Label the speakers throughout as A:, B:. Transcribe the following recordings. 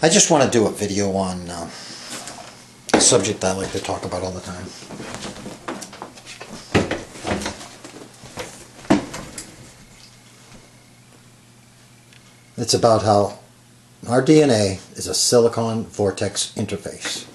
A: I just want to do a video on a subject I like to talk about all the time. It's about how our DNA is a silicon vortex interface.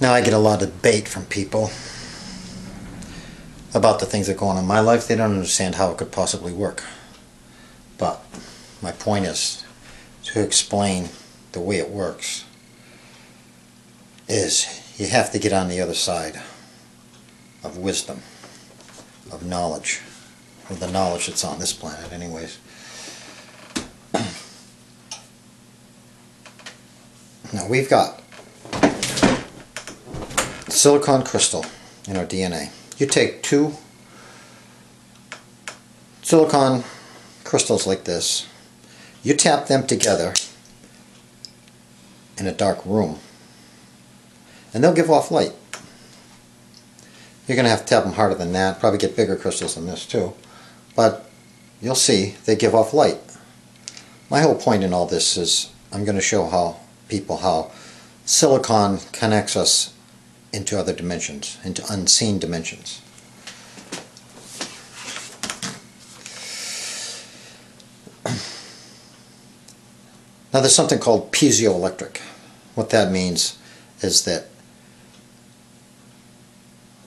A: Now I get a lot of debate from people about the things that go on in my life. They don't understand how it could possibly work. But my point is to explain the way it works is you have to get on the other side of wisdom, of knowledge, or the knowledge that's on this planet anyways. Now we've got silicon crystal in our DNA. You take two silicon crystals like this, you tap them together in a dark room, and they'll give off light. You're going to have to tap them harder than that, probably get bigger crystals than this too, but you'll see they give off light. My whole point in all this is I'm going to show how silicon connects us into other dimensions, into unseen dimensions. Now there's something called piezoelectric. What that means is that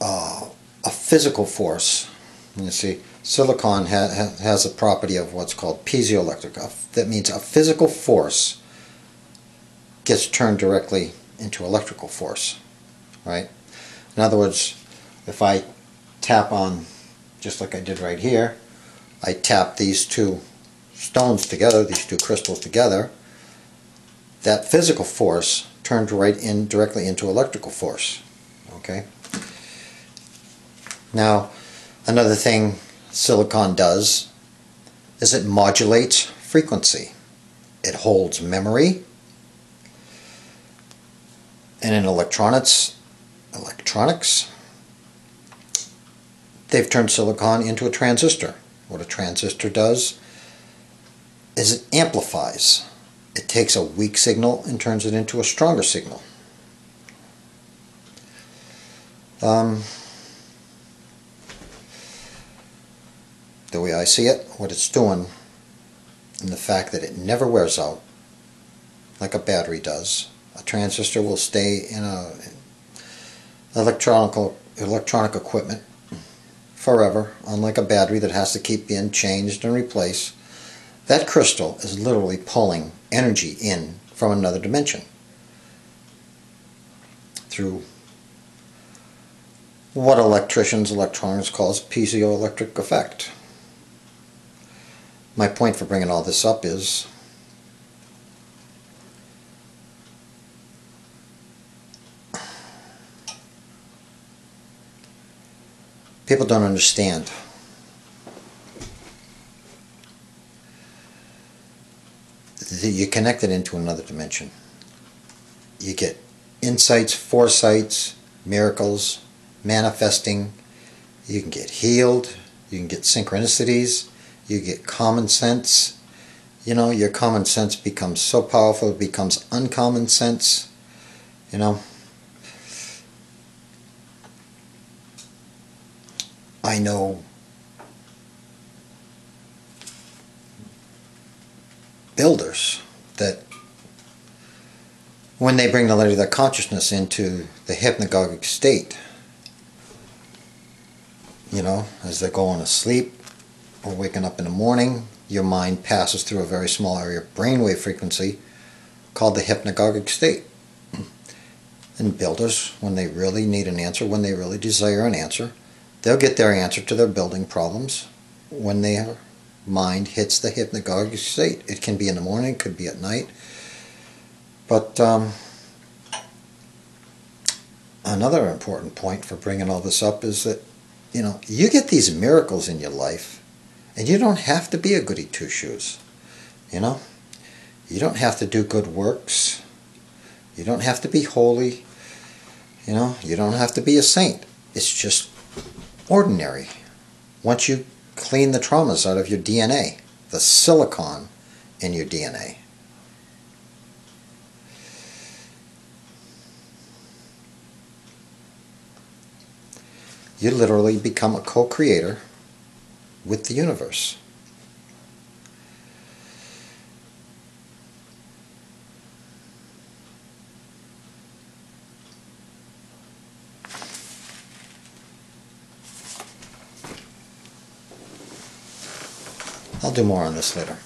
A: a physical force, you see, silicon has a property of what's called piezoelectric. That means a physical force gets turned directly into electrical force. Right? In other words, if I tap on, just like I did right here, I tap these two stones together, these two crystals together, that physical force turned directly into electrical force. Okay? Now, another thing silicon does is it modulates frequency. It holds memory, and in electronics, they've turned silicon into a transistor. What a transistor does is it amplifies. It takes a weak signal and turns it into a stronger signal. The way I see it, what it's doing, and the fact that it never wears out like a battery does. A transistor will stay in electronic equipment forever, unlike a battery that has to keep being changed and replaced. That crystal is literally pulling energy in from another dimension through what electronics calls piezoelectric effect. My point for bringing all this up is people don't understand. You connect it into another dimension. You get insights, foresights, miracles, manifesting. You can get healed. You can get synchronicities. You get common sense. You know, your common sense becomes so powerful it becomes uncommon sense. You know. I know builders that when they bring the light of their consciousness into the hypnagogic state, you know, as they're going to sleep or waking up in the morning, your mind passes through a very small area of brainwave frequency called the hypnagogic state. And builders, when they really need an answer, when they really desire an answer, they'll get their answer to their building problems when their mind hits the hypnagogic state. It can be in the morning, it could be at night. But another important point for bringing all this up is that, you know, you get these miracles in your life, and you don't have to be a goody two-shoes. You know, you don't have to do good works. You don't have to be holy. You know, you don't have to be a saint. It's just ordinary. Once you clean the traumas out of your DNA, the silicon in your DNA. You literally become a co-creator with the universe. I'll do more on this later.